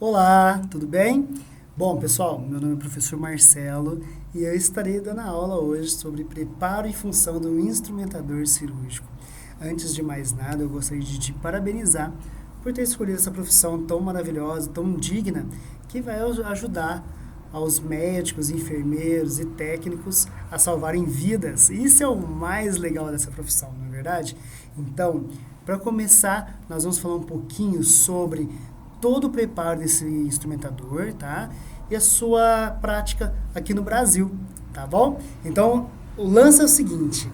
Olá, tudo bem? Bom, pessoal, meu nome é professor Marcelo e eu estarei dando aula hoje sobre preparo e função do instrumentador cirúrgico. Antes de mais nada, eu gostaria de te parabenizar por ter escolhido essa profissão tão maravilhosa, tão digna, que vai ajudar aos médicos, enfermeiros e técnicos a salvarem vidas. Isso é o mais legal dessa profissão, não é verdade? Então, para começar, nós vamos falar um pouquinho sobre todo o preparo desse instrumentador, tá? E a sua prática aqui no Brasil, tá bom? Então, o lance é o seguinte,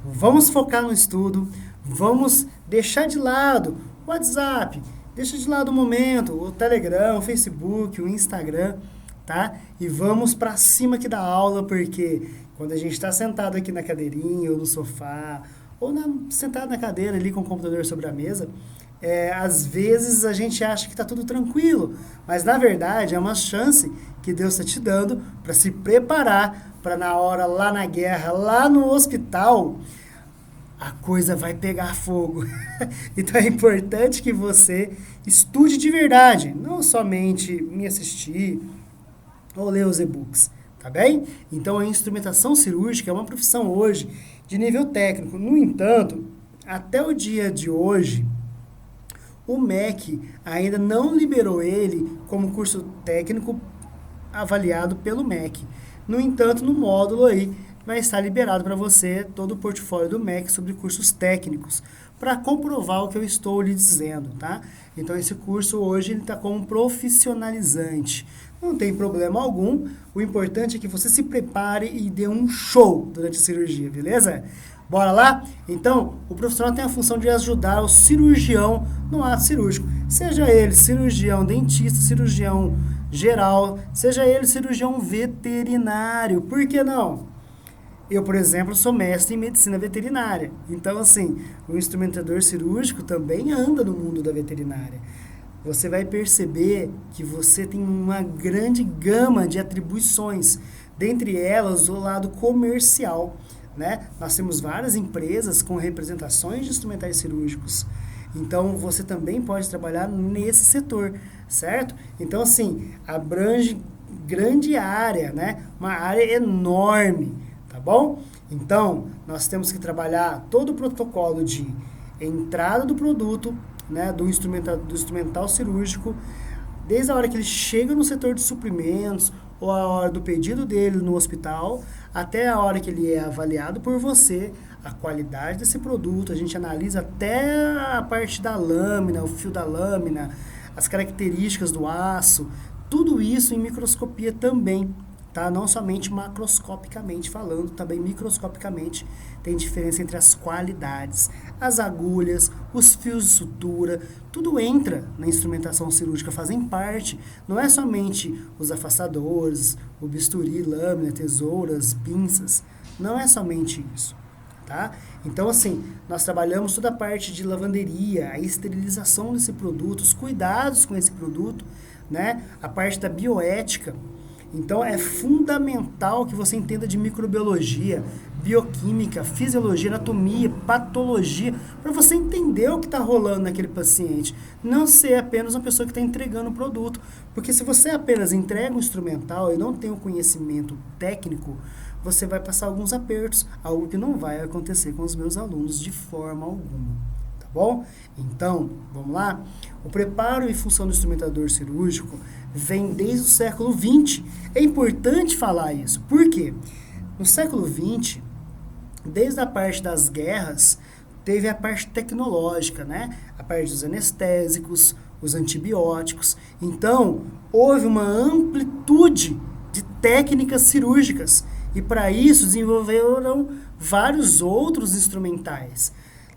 vamos focar no estudo, vamos deixar de lado o WhatsApp, deixa de lado o momento, o Telegram, o Facebook, o Instagram, tá? E vamos para cima aqui da aula, porque quando a gente está sentado aqui na cadeirinha ou no sofá, ou sentado na cadeira ali com o computador sobre a mesa, às vezes a gente acha que está tudo tranquilo, mas na verdade é uma chance que Deus está te dando para se preparar para na hora lá na guerra, lá no hospital, a coisa vai pegar fogo. Então é importante que você estude de verdade, não somente me assistir ou ler os e-books, tá bem? Então a instrumentação cirúrgica é uma profissão hoje de nível técnico. No entanto, até o dia de hoje, o MEC ainda não liberou ele como curso técnico avaliado pelo MEC. No entanto, no módulo aí vai estar liberado para você todo o portfólio do MEC sobre cursos técnicos, para comprovar o que eu estou lhe dizendo, tá? Então, esse curso hoje está como profissionalizante. Não tem problema algum, o importante é que você se prepare e dê um show durante a cirurgia, beleza? Bora lá? Então, o profissional tem a função de ajudar o cirurgião no ato cirúrgico. Seja ele cirurgião dentista, cirurgião geral, seja ele cirurgião veterinário. Por que não? Eu, por exemplo, sou mestre em medicina veterinária. Então, assim, o instrumentador cirúrgico também anda no mundo da veterinária. Você vai perceber que você tem uma grande gama de atribuições, dentre elas o lado comercial, né? Nós temos várias empresas com representações de instrumentais cirúrgicos. Então, você também pode trabalhar nesse setor, certo? Então, assim, abrange grande área, né? Uma área enorme, tá bom? Então, nós temos que trabalhar todo o protocolo de entrada do produto, né? Do instrumental cirúrgico, desde a hora que ele chega no setor de suprimentos, ou a hora do pedido dele no hospital, até a hora que ele é avaliado por você, a qualidade desse produto, a gente analisa até a parte da lâmina, o fio da lâmina, as características do aço, tudo isso em microscopia também, tá? Não somente macroscopicamente falando, também microscopicamente tem diferença entre as qualidades, as agulhas, os fios de sutura, tudo entra na instrumentação cirúrgica, fazem parte, não é somente os afastadores, o bisturi, lâmina, tesouras, pinças, não é somente isso, tá? Então, assim, nós trabalhamos toda a parte de lavanderia, a esterilização desse produto, os cuidados com esse produto, né? A parte da bioética. Então, é fundamental que você entenda de microbiologia, bioquímica, fisiologia, anatomia, patologia, para você entender o que está rolando naquele paciente. Não ser apenas uma pessoa que está entregando o produto. Porque se você apenas entrega um instrumental e não tem o conhecimento técnico, você vai passar alguns apertos, algo que não vai acontecer com os meus alunos de forma alguma. Tá bom? Então, vamos lá? O preparo e função do instrumentador cirúrgico vem desde o século XX. É importante falar isso. Por quê? No século XX, desde a parte das guerras, teve a parte tecnológica, né? A parte dos anestésicos, os antibióticos. Então, houve uma amplitude de técnicas cirúrgicas. E para isso desenvolveram vários outros instrumentais.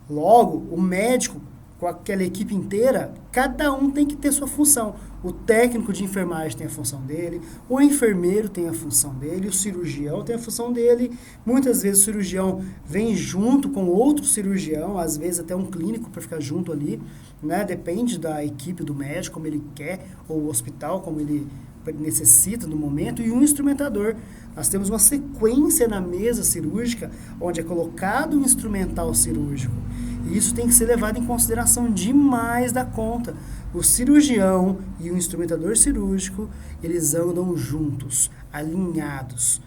Logo, o médico, com aquela equipe inteira, cada um tem que ter sua função. O técnico de enfermagem tem a função dele, o enfermeiro tem a função dele, o cirurgião tem a função dele. Muitas vezes o cirurgião vem junto com outro cirurgião, às vezes até um clínico para ficar junto ali, né? Depende da equipe do médico, como ele quer, ou o hospital, como ele necessita no momento, e um instrumentador. Nós temos uma sequência na mesa cirúrgica, onde é colocado um instrumental cirúrgico. E isso tem que ser levado em consideração demais da conta, o cirurgião e o instrumentador cirúrgico, eles andam juntos, alinhados,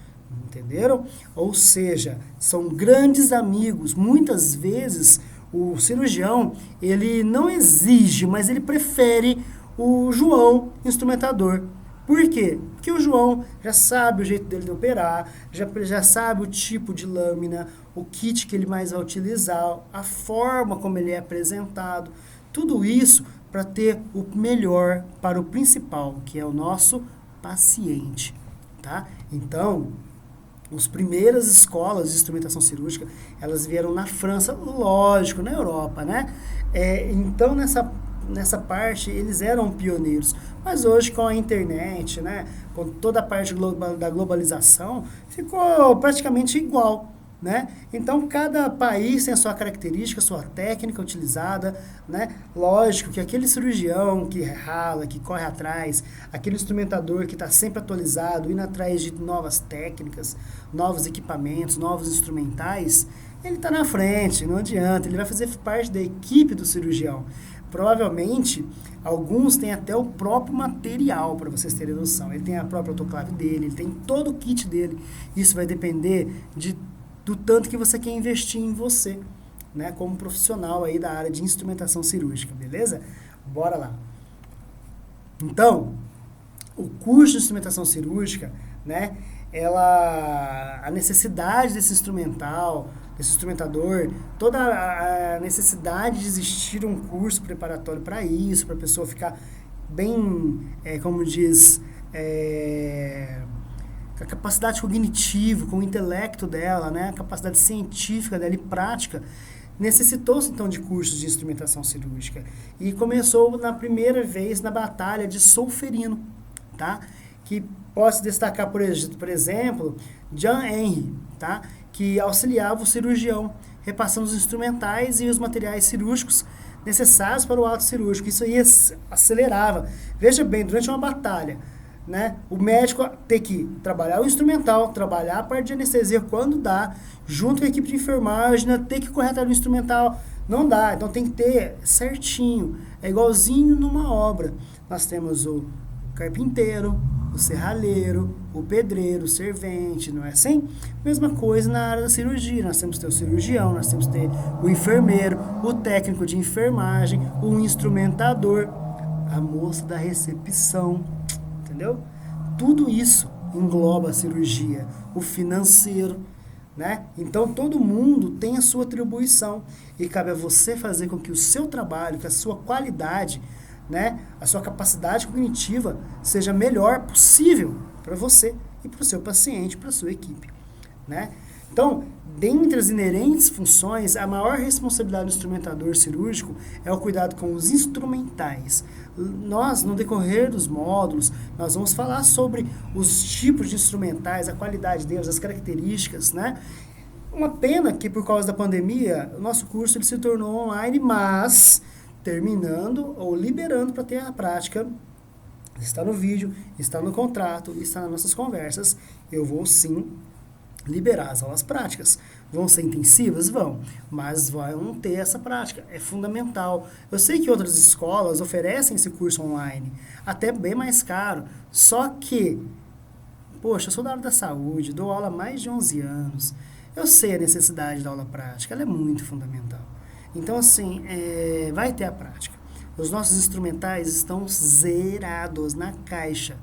entenderam? Ou seja, são grandes amigos. Muitas vezes o cirurgião, ele não exige, mas ele prefere o João, instrumentador. Por quê? Porque o João já sabe o jeito dele de operar, já sabe o tipo de lâmina, o kit que ele mais vai utilizar, a forma como ele é apresentado, tudo isso para ter o melhor para o principal, que é o nosso paciente, tá? Então, as primeiras escolas de instrumentação cirúrgica, elas vieram na França, lógico, na Europa, né? Então, nessa parte, eles eram pioneiros. Mas hoje, com a internet, né, com toda a parte da globalização, ficou praticamente igual, né? Então, cada país tem a sua característica, a sua técnica utilizada, né? Lógico que aquele cirurgião que rala, que corre atrás, aquele instrumentador que está sempre atualizado, indo atrás de novas técnicas, novos equipamentos, novos instrumentais, ele está na frente, não adianta, ele vai fazer parte da equipe do cirurgião. Provavelmente, alguns têm até o próprio material, para vocês terem noção. Ele tem a própria autoclave dele, ele tem todo o kit dele. Isso vai depender do tanto que você quer investir em você, né, como profissional aí da área de instrumentação cirúrgica, beleza? Bora lá. Então, o curso de instrumentação cirúrgica, né, a necessidade desse instrumentador, toda a necessidade de existir um curso preparatório para isso, para a pessoa ficar bem, como diz, com a capacidade cognitiva, com o intelecto dela, né, a capacidade científica dela e prática, necessitou-se então de cursos de instrumentação cirúrgica. E começou na primeira vez na Batalha de Solferino, tá? Que posso destacar, por exemplo, John Henry, tá? Que auxiliava o cirurgião, repassando os instrumentais e os materiais cirúrgicos necessários para o ato cirúrgico. Isso aí acelerava. Veja bem, durante uma batalha, né, o médico tem que trabalhar o instrumental, trabalhar a parte de anestesia quando dá, junto com a equipe de enfermagem, né, tem que correr atrás do instrumental, não dá, então tem que ter certinho, é igualzinho numa obra. Nós temos o carpinteiro, o serralheiro, o pedreiro, o servente, não é assim? Mesma coisa na área da cirurgia, nós temos que ter o cirurgião, nós temos que ter o enfermeiro, o técnico de enfermagem, o instrumentador, a moça da recepção, entendeu? Tudo isso engloba a cirurgia, o financeiro, né? Então, todo mundo tem a sua atribuição e cabe a você fazer com que o seu trabalho, que a sua qualidade, né, a sua capacidade cognitiva seja a melhor possível para você e para o seu paciente, para a sua equipe, né? Então, dentre as inerentes funções, a maior responsabilidade do instrumentador cirúrgico é o cuidado com os instrumentais. Nós, no decorrer dos módulos, nós vamos falar sobre os tipos de instrumentais, a qualidade deles, as características, né? Uma pena que, por causa da pandemia, o nosso curso ele se tornou online, mas terminando ou liberando para ter a prática, está no vídeo, está no contrato, está nas nossas conversas, eu vou sim liberar as aulas práticas. Vão ser intensivas? Vão, mas vão ter essa prática, é fundamental. Eu sei que outras escolas oferecem esse curso online, até bem mais caro, só que, poxa, eu sou da área da saúde, dou aula há mais de 11 anos, eu sei a necessidade da aula prática, ela é muito fundamental. Então, assim, vai ter a prática. Os nossos instrumentais estão zerados na caixa.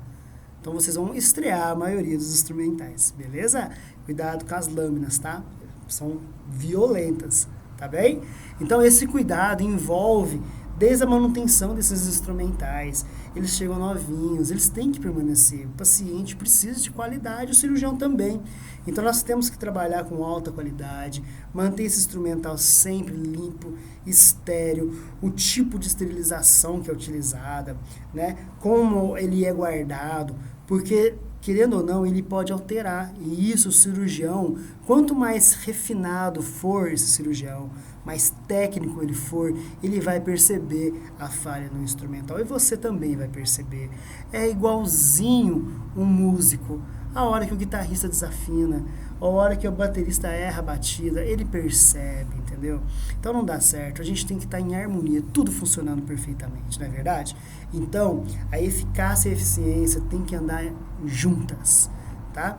Então, vocês vão estrear a maioria dos instrumentais, beleza? Cuidado com as lâminas, tá? São violentas, tá bem? Então, esse cuidado envolve desde a manutenção desses instrumentais. Eles chegam novinhos, eles têm que permanecer. O paciente precisa de qualidade, o cirurgião também. Então, nós temos que trabalhar com alta qualidade, manter esse instrumental sempre limpo, estéril, o tipo de esterilização que é utilizada, né? Como ele é guardado, porque, querendo ou não, ele pode alterar. E isso, o cirurgião, quanto mais refinado for esse cirurgião, mais técnico ele for, ele vai perceber a falha no instrumental. E você também vai perceber. É igualzinho um músico. A hora que o guitarrista desafina, a hora que o baterista erra a batida, ele percebe, entendeu? Então não dá certo, a gente tem que estar em harmonia, tudo funcionando perfeitamente, não é verdade? Então, a eficácia e a eficiência tem que andar juntas, tá?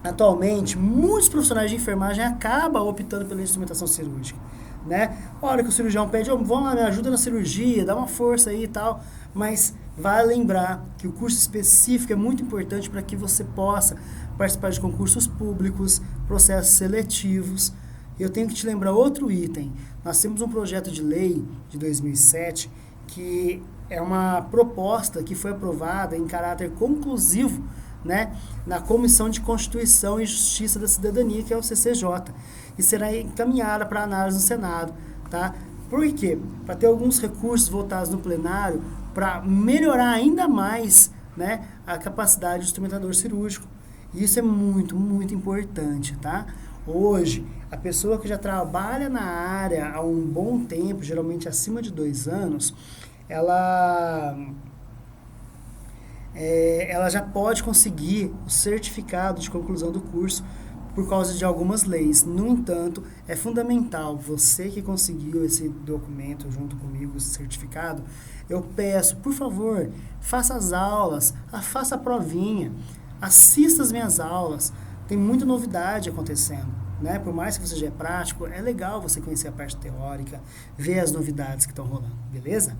Atualmente, muitos profissionais de enfermagem acabam optando pela instrumentação cirúrgica, né? A hora que o cirurgião pede, vamos lá, me ajuda na cirurgia, dá uma força aí e tal, mas vale lembrar que o curso específico é muito importante para que você possa participar de concursos públicos, processos seletivos. Eu tenho que te lembrar outro item. Nós temos um projeto de lei de 2007 que é uma proposta que foi aprovada em caráter conclusivo, né, na Comissão de Constituição e Justiça da Cidadania, que é o CCJ, e será encaminhada para análise no Senado, tá? Por quê? Para ter alguns recursos voltados no plenário para melhorar ainda mais, né, a capacidade do instrumentador cirúrgico. Isso é muito, muito importante, tá? Hoje, a pessoa que já trabalha na área há um bom tempo, geralmente acima de 2 anos, ela já pode conseguir o certificado de conclusão do curso por causa de algumas leis. No entanto, é fundamental, você que conseguiu esse documento junto comigo, esse certificado, eu peço, por favor, faça as aulas, faça a provinha, assista as minhas aulas, tem muita novidade acontecendo, né? Por mais que você já é prático, é legal você conhecer a parte teórica, ver as novidades que estão rolando, beleza?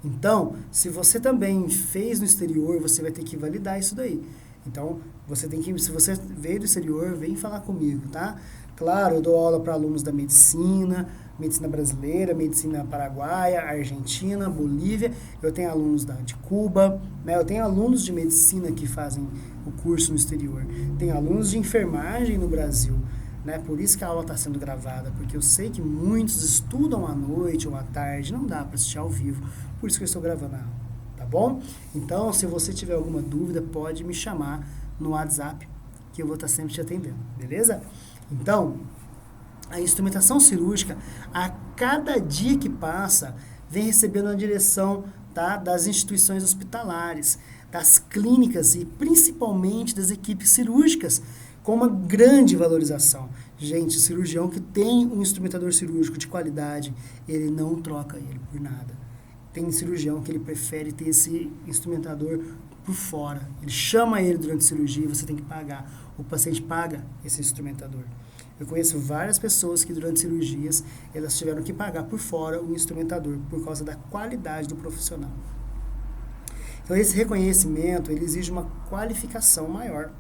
Então, se você também fez no exterior, você vai ter que validar isso daí. Então, você tem que, se você veio do exterior, vem falar comigo, tá? Claro, eu dou aula para alunos da medicina brasileira, medicina paraguaia, Argentina, Bolívia. Eu tenho alunos de Cuba, né? Eu tenho alunos de medicina que fazem o curso no exterior. Tenho alunos de enfermagem no Brasil, né? Por isso que a aula está sendo gravada, porque eu sei que muitos estudam à noite ou à tarde, não dá para assistir ao vivo, por isso que eu estou gravando a aula, tá bom? Então, se você tiver alguma dúvida, pode me chamar no WhatsApp, que eu vou estar sempre te atendendo, beleza? Então, a instrumentação cirúrgica, a cada dia que passa, vem recebendo a direção, tá, das instituições hospitalares, das clínicas e principalmente das equipes cirúrgicas, com uma grande valorização. Gente, o cirurgião que tem um instrumentador cirúrgico de qualidade, ele não troca ele por nada. Tem cirurgião que ele prefere ter esse instrumentador por fora. Ele chama ele durante a cirurgia e você tem que pagar. O paciente paga esse instrumentador. Eu conheço várias pessoas que durante cirurgias, elas tiveram que pagar por fora o instrumentador, por causa da qualidade do profissional. Então, esse reconhecimento, ele exige uma qualificação maior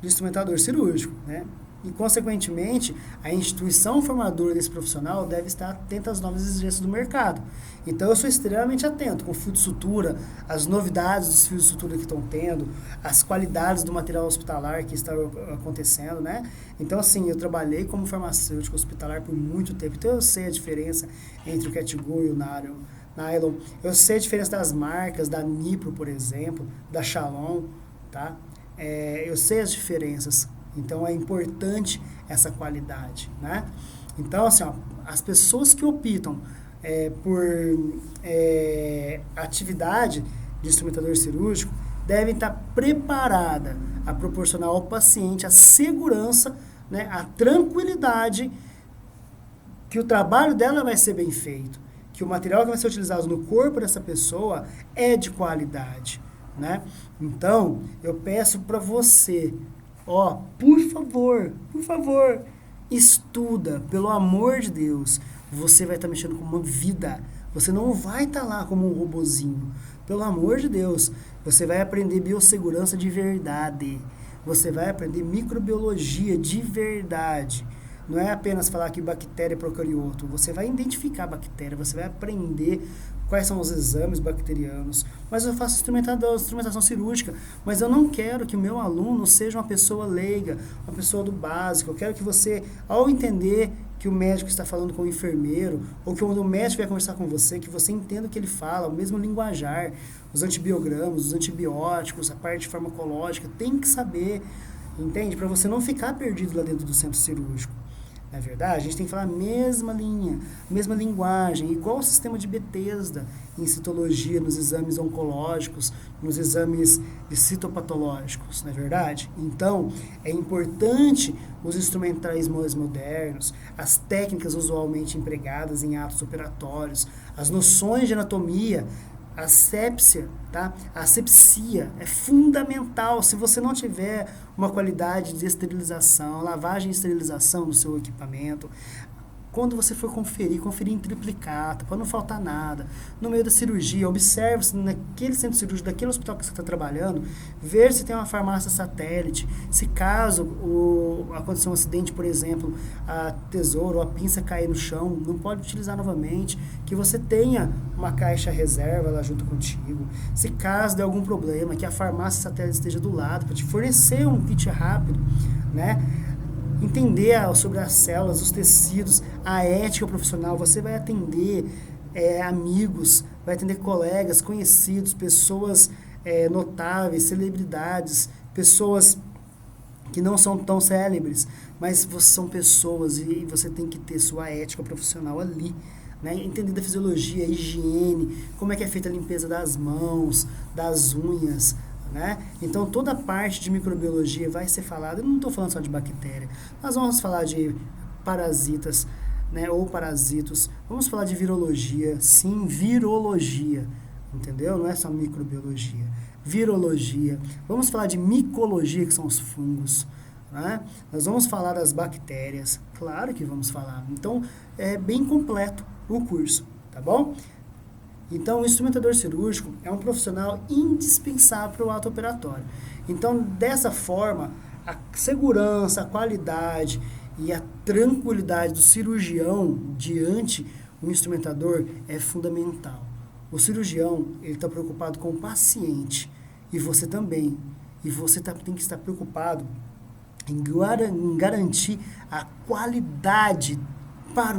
do instrumentador cirúrgico, né? E, consequentemente, a instituição formadora desse profissional deve estar atenta às novas exigências do mercado. Então, eu sou extremamente atento com o fio de sutura, as novidades dos fios de sutura que estão tendo, as qualidades do material hospitalar que está acontecendo, né? Então, assim, eu trabalhei como farmacêutico hospitalar por muito tempo, então eu sei a diferença entre o Catgo e o Nylon. Eu sei a diferença das marcas, da Nipro, por exemplo, da Shalom, tá? Eu sei as diferenças. Então, é importante essa qualidade, né? Então, assim, ó, as pessoas que optam por atividade de instrumentador cirúrgico devem estar preparadas a proporcionar ao paciente a segurança, né, a tranquilidade que o trabalho dela vai ser bem feito, que o material que vai ser utilizado no corpo dessa pessoa é de qualidade, né? Então, eu peço para você, por favor, estuda, pelo amor de Deus. Você vai estar mexendo com uma vida. Você não vai estar lá como um robozinho. Pelo amor de Deus, você vai aprender biossegurança de verdade. Você vai aprender microbiologia de verdade. Não é apenas falar que bactéria é procarioto. Você vai identificar a bactéria, você vai aprender quais são os exames bacterianos. Mas eu faço instrumentação cirúrgica, mas eu não quero que o meu aluno seja uma pessoa leiga, uma pessoa do básico. Eu quero que você, ao entender que o médico está falando com o enfermeiro, ou que quando o médico vai conversar com você, que você entenda o que ele fala, o mesmo linguajar, os antibiogramas, os antibióticos, a parte farmacológica, tem que saber, entende? Para você não ficar perdido lá dentro do centro cirúrgico. Na verdade, a gente tem que falar a mesma linha, mesma linguagem, igual o sistema de Bethesda. em citologia, nos exames oncológicos, nos exames de citopatológicos, não é verdade? Então, é importante os instrumentais mais modernos, as técnicas usualmente empregadas em atos operatórios, as noções de anatomia, a asepsia, tá? A asepsia é fundamental. Se você não tiver uma qualidade de esterilização, lavagem e esterilização do seu equipamento, quando você for conferir em triplicata, para não faltar nada. No meio da cirurgia, observe se naquele centro cirúrgico, daquele hospital que você está trabalhando, ver se tem uma farmácia satélite. Se caso acontecer um acidente, por exemplo, a tesoura ou a pinça cair no chão, não pode utilizar novamente, que você tenha uma caixa reserva lá junto contigo. Se caso de algum problema, que a farmácia satélite esteja do lado, para te fornecer um kit rápido, né? Entender sobre as células, os tecidos, a ética profissional. Você vai atender amigos, vai atender colegas, conhecidos, pessoas notáveis, celebridades, pessoas que não são tão célebres, mas são pessoas e você tem que ter sua ética profissional ali. Né? Entender da fisiologia, higiene, como é que é feita a limpeza das mãos, das unhas, né? Então, toda a parte de microbiologia vai ser falada. Eu não estou falando só de bactéria. Nós vamos falar de parasitas, né, ou parasitos. Vamos falar de virologia. Sim, virologia. Entendeu? Não é só microbiologia. Virologia. Vamos falar de micologia, que são os fungos. Né? Nós vamos falar das bactérias. Claro que vamos falar. Então, é bem completo o curso. Tá bom? Então, o instrumentador cirúrgico é um profissional indispensável para o ato operatório. Então, dessa forma, a segurança, a qualidade e a tranquilidade do cirurgião diante do instrumentador é fundamental. O cirurgião, ele está preocupado com o paciente e você também. E você tem que estar preocupado em garantir a qualidade para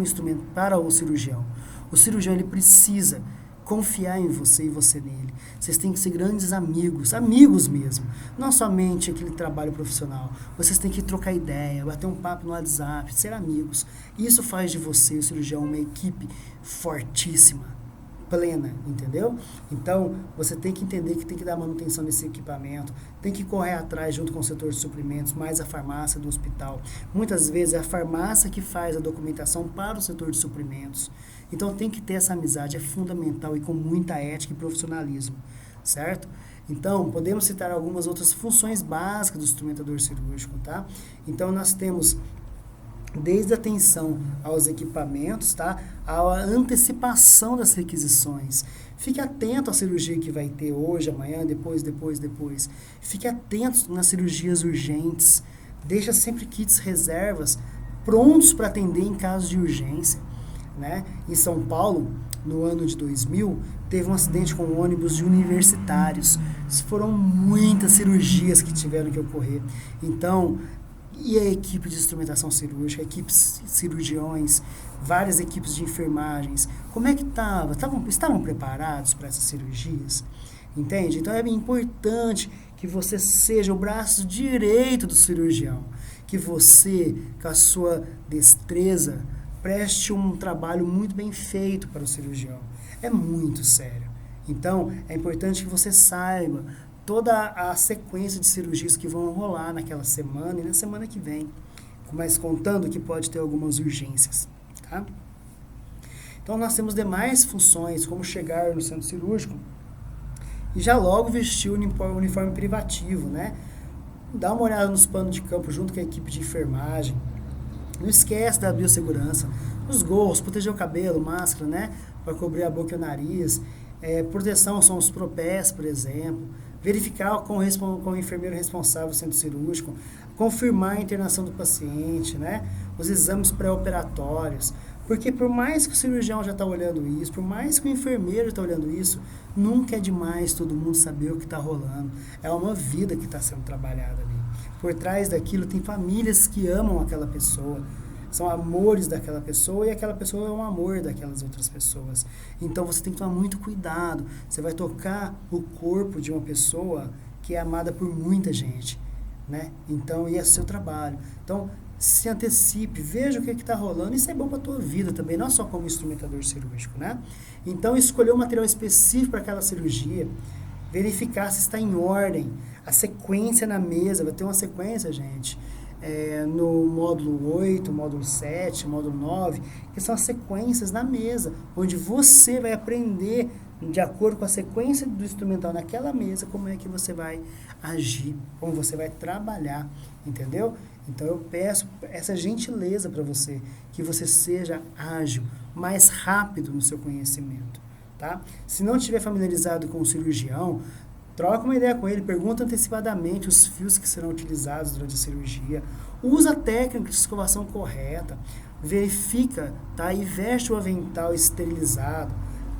o cirurgião. O cirurgião, ele precisa confiar em você e você nele. Vocês têm que ser grandes amigos mesmo. Não somente aquele trabalho profissional. Vocês têm que trocar ideia, bater um papo no WhatsApp, ser amigos. Isso faz de você, o cirurgião, uma equipe fortíssima, plena, entendeu? Então, você tem que entender que tem que dar manutenção nesse equipamento, tem que correr atrás junto com o setor de suprimentos, mais a farmácia do hospital. Muitas vezes é a farmácia que faz a documentação para o setor de suprimentos. Então, tem que ter essa amizade, é fundamental e com muita ética e profissionalismo, certo? Então, podemos citar algumas outras funções básicas do instrumentador cirúrgico, tá? Então, nós temos desde a atenção aos equipamentos, tá? A antecipação das requisições. Fique atento à cirurgia que vai ter hoje, amanhã, depois. Fique atento nas cirurgias urgentes. Deixa sempre kits reservas prontos para atender em caso de urgência. Né? Em São Paulo, no ano de 2000, teve um acidente com um ônibus de universitários. Foram muitas cirurgias que tiveram que ocorrer. Então, e a equipe de instrumentação cirúrgica, equipes cirurgiões, várias equipes de enfermagens, como é que estavam preparados para essas cirurgias? Entende? Então, é importante que você seja o braço direito do cirurgião, que você, com a sua destreza, preste um trabalho muito bem feito para o cirurgião. É muito sério. Então, é importante que você saiba toda a sequência de cirurgias que vão rolar naquela semana e na semana que vem. Mas contando que pode ter algumas urgências. Tá? Então, nós temos demais funções, como chegar no centro cirúrgico e já logo vestir o uniforme privativo, né? Dá uma olhada nos panos de campo junto com a equipe de enfermagem. Não esquece da biossegurança, os gorros, proteger o cabelo, máscara, né? Para cobrir a boca e o nariz. Proteção são os propés, por exemplo. Verificar com o enfermeiro responsável do centro cirúrgico. Confirmar a internação do paciente, né? Os exames pré-operatórios. Porque por mais que o cirurgião já está olhando isso, por mais que o enfermeiro está olhando isso, nunca é demais todo mundo saber o que está rolando. É uma vida que está sendo trabalhada ali. Por trás daquilo tem famílias que amam aquela pessoa, são amores daquela pessoa e aquela pessoa é um amor daquelas outras pessoas. Então você tem que tomar muito cuidado. Você vai tocar o corpo de uma pessoa que é amada por muita gente, né? Então, e é seu trabalho. Então, se antecipe, veja o que está rolando. Isso é bom para a tua vida também, não só como instrumentador cirúrgico, né? Então, escolher um material específico para aquela cirurgia, verificar se está em ordem, a sequência na mesa, vai ter uma sequência, gente, no módulo 8, módulo 7, módulo 9, que são as sequências na mesa, onde você vai aprender, de acordo com a sequência do instrumental naquela mesa, como é que você vai agir, como você vai trabalhar, entendeu? Então eu peço essa gentileza para você, que você seja ágil, mais rápido no seu conhecimento, tá? Se não estiver familiarizado com o cirurgião, troca uma ideia com ele, pergunta antecipadamente os fios que serão utilizados durante a cirurgia, usa a técnica de escovação correta, verifica, tá? E veste o avental esterilizado,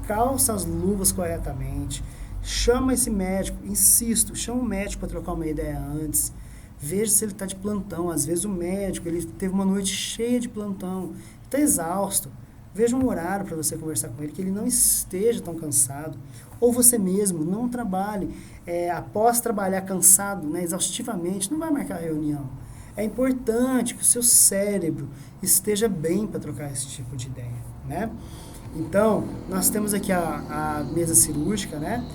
calça as luvas corretamente, chama esse médico, insisto, chama o médico para trocar uma ideia antes, veja se ele está de plantão. Às vezes o médico ele teve uma noite cheia de plantão, está exausto. Veja um horário para você conversar com ele, que ele não esteja tão cansado. Ou você mesmo, não trabalhe. Após trabalhar cansado, né, exaustivamente, não vai marcar reunião. É importante que o seu cérebro esteja bem para trocar esse tipo de ideia, né? Então, nós temos aqui a mesa cirúrgica, né?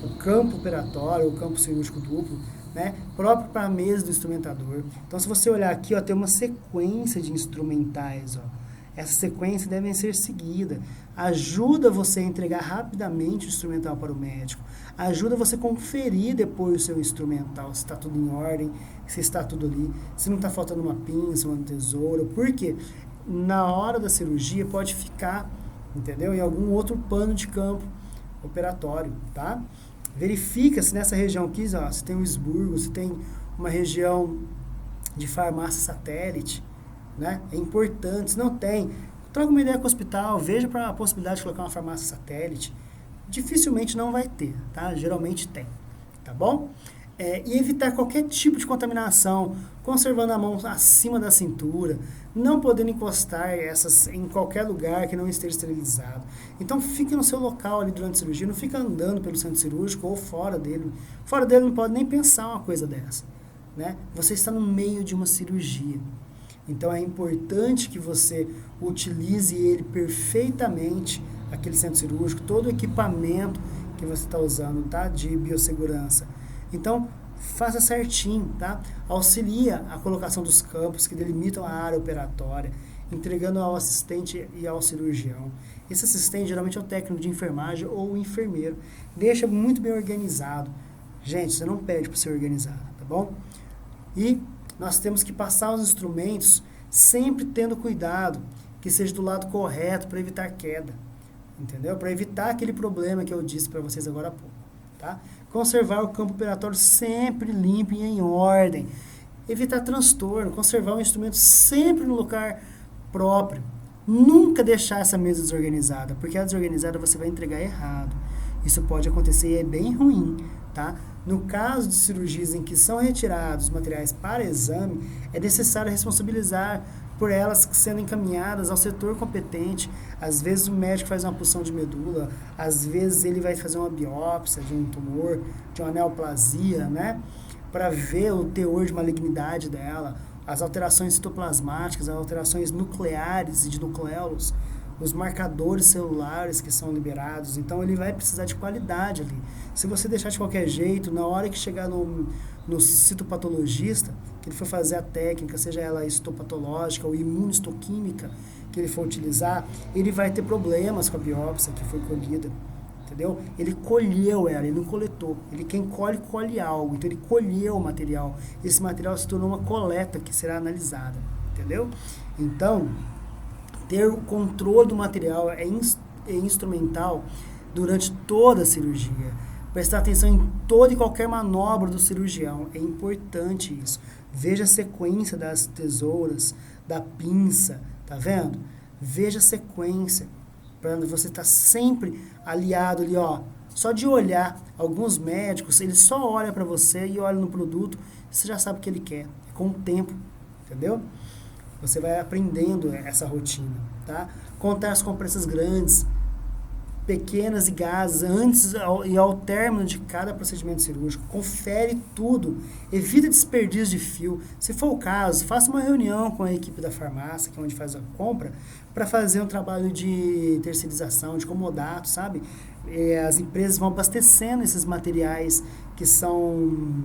O campo operatório, o campo cirúrgico duplo, né? Próprio para a mesa do instrumentador. Então, se você olhar aqui, ó, tem uma sequência de instrumentais, ó. Essa sequência deve ser seguida. Ajuda você a entregar rapidamente o instrumental para o médico. Ajuda você a conferir depois o seu instrumental, se está tudo em ordem, se está tudo ali, se não está faltando uma pinça, uma tesoura. Por quê? Na hora da cirurgia pode ficar, entendeu? Em algum outro pano de campo operatório, tá? Verifica se nessa região aqui, ó, se tem um esburgo, se tem uma região de farmácia satélite, né? É importante. Se não tem, troca uma ideia com o hospital, veja para a possibilidade de colocar uma farmácia satélite. Dificilmente não vai ter, tá? Geralmente tem, tá bom? E evitar qualquer tipo de contaminação, conservando a mão acima da cintura, não podendo encostar essas em qualquer lugar que não esteja esterilizado. Então fique no seu local ali durante a cirurgia, não fica andando pelo centro cirúrgico ou fora dele. Fora dele não pode nem pensar uma coisa dessa, né? Você está no meio de uma cirurgia. Então é importante que você utilize ele perfeitamente, aquele centro cirúrgico, todo o equipamento que você está usando, tá? De biossegurança. Então, faça certinho, tá? Auxilia a colocação dos campos que delimitam a área operatória, entregando ao assistente e ao cirurgião. Esse assistente geralmente é o técnico de enfermagem ou o enfermeiro. Deixa muito bem organizado. Gente, você não pede para ser organizado, tá bom? E nós temos que passar os instrumentos sempre tendo cuidado, que seja do lado correto para evitar queda, entendeu? Para evitar aquele problema que eu disse para vocês agora há pouco, tá? Conservar o campo operatório sempre limpo e em ordem. Evitar transtorno, conservar o instrumento sempre no lugar próprio. Nunca deixar essa mesa desorganizada, porque a desorganizada você vai entregar errado. Isso pode acontecer e é bem ruim, tá? No caso de cirurgias em que são retirados materiais para exame, é necessário responsabilizar por elas sendo encaminhadas ao setor competente. Às vezes o médico faz uma punção de medula, às vezes ele vai fazer uma biópsia de um tumor, de uma neoplasia, né? Para ver o teor de malignidade dela, as alterações citoplasmáticas, as alterações nucleares e de nucleolos, os marcadores celulares que são liberados. Então ele vai precisar de qualidade ali. Se você deixar de qualquer jeito, na hora que chegar no citopatologista, que ele for fazer a técnica, seja ela histopatológica ou imunistoquímica que ele for utilizar, ele vai ter problemas com a biópsia que foi colhida, entendeu? Ele colheu ela, ele não coletou. Quem colhe, colhe algo. Então ele colheu o material. Esse material se tornou uma coleta que será analisada, entendeu? Então, ter o controle do material é instrumental durante toda a cirurgia. Prestar atenção em toda e qualquer manobra do cirurgião. É importante isso. Veja a sequência das tesouras, da pinça, tá vendo? Veja a sequência, para você estar sempre aliado ali, ó. Só de olhar, alguns médicos, eles só olham para você e olham no produto, você já sabe o que ele quer. É com o tempo, entendeu? Você vai aprendendo essa rotina, tá? Contar as compressas grandes, pequenas e gases antes e ao término de cada procedimento cirúrgico. Confere tudo, evita desperdício de fio. Se for o caso, faça uma reunião com a equipe da farmácia, que é onde faz a compra, para fazer um trabalho de terceirização, de comodato, sabe? As empresas vão abastecendo esses materiais que são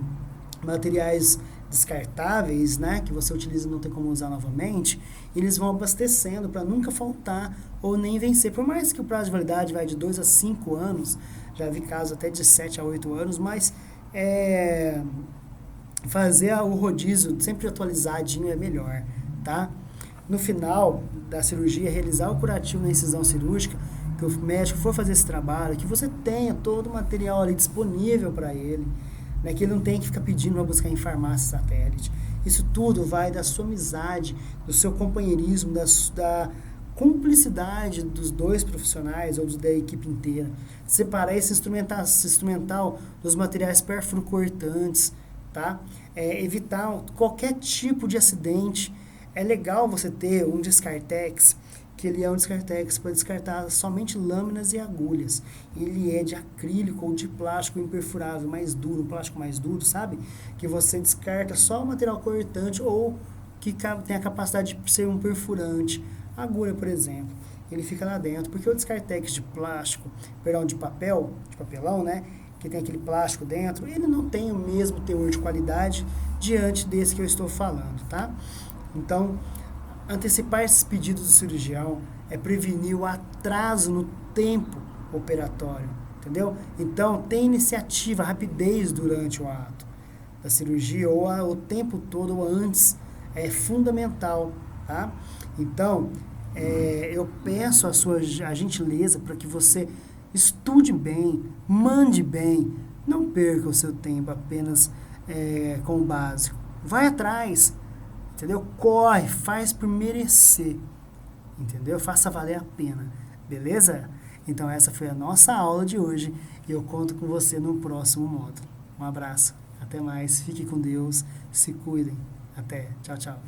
materiais descartáveis, né, que você utiliza e não tem como usar novamente, eles vão abastecendo para nunca faltar ou nem vencer. Por mais que o prazo de validade vai de 2 a 5 anos, já vi casos até de 7 a 8 anos, mas fazer o rodízio sempre atualizadinho é melhor, tá? No final da cirurgia, realizar o curativo na incisão cirúrgica, que o médico for fazer esse trabalho, que você tenha todo o material ali disponível para ele, né, que ele não tem que ficar pedindo para buscar em farmácia satélite. Isso tudo vai da sua amizade, do seu companheirismo, da cumplicidade dos dois profissionais ou da equipe inteira. Separar esse instrumental dos materiais perfurocortantes, tá? Evitar qualquer tipo de acidente. É legal você ter um Descartex, que ele é um Descartex para descartar somente lâminas e agulhas. Ele é de acrílico ou de plástico imperfurável, mais duro, um plástico mais duro, sabe? Que você descarta só o material cortante ou que tem a capacidade de ser um perfurante. A agulha, por exemplo, ele fica lá dentro, porque o Descartex de plástico, de papelão, né? Que tem aquele plástico dentro, ele não tem o mesmo teor de qualidade diante desse que eu estou falando, tá? Então, antecipar esses pedidos do cirurgião é prevenir o atraso no tempo operatório, entendeu? Então, tem iniciativa, rapidez durante o ato da cirurgia ou o tempo todo ou antes é fundamental, tá? Então, eu peço a gentileza para que você estude bem, mande bem, não perca o seu tempo apenas com o básico. Vai atrás, entendeu? Corre, faz por merecer, entendeu? Faça valer a pena, beleza? Então essa foi a nossa aula de hoje e eu conto com você no próximo módulo. Um abraço, até mais, fique com Deus, se cuidem, até, tchau, tchau.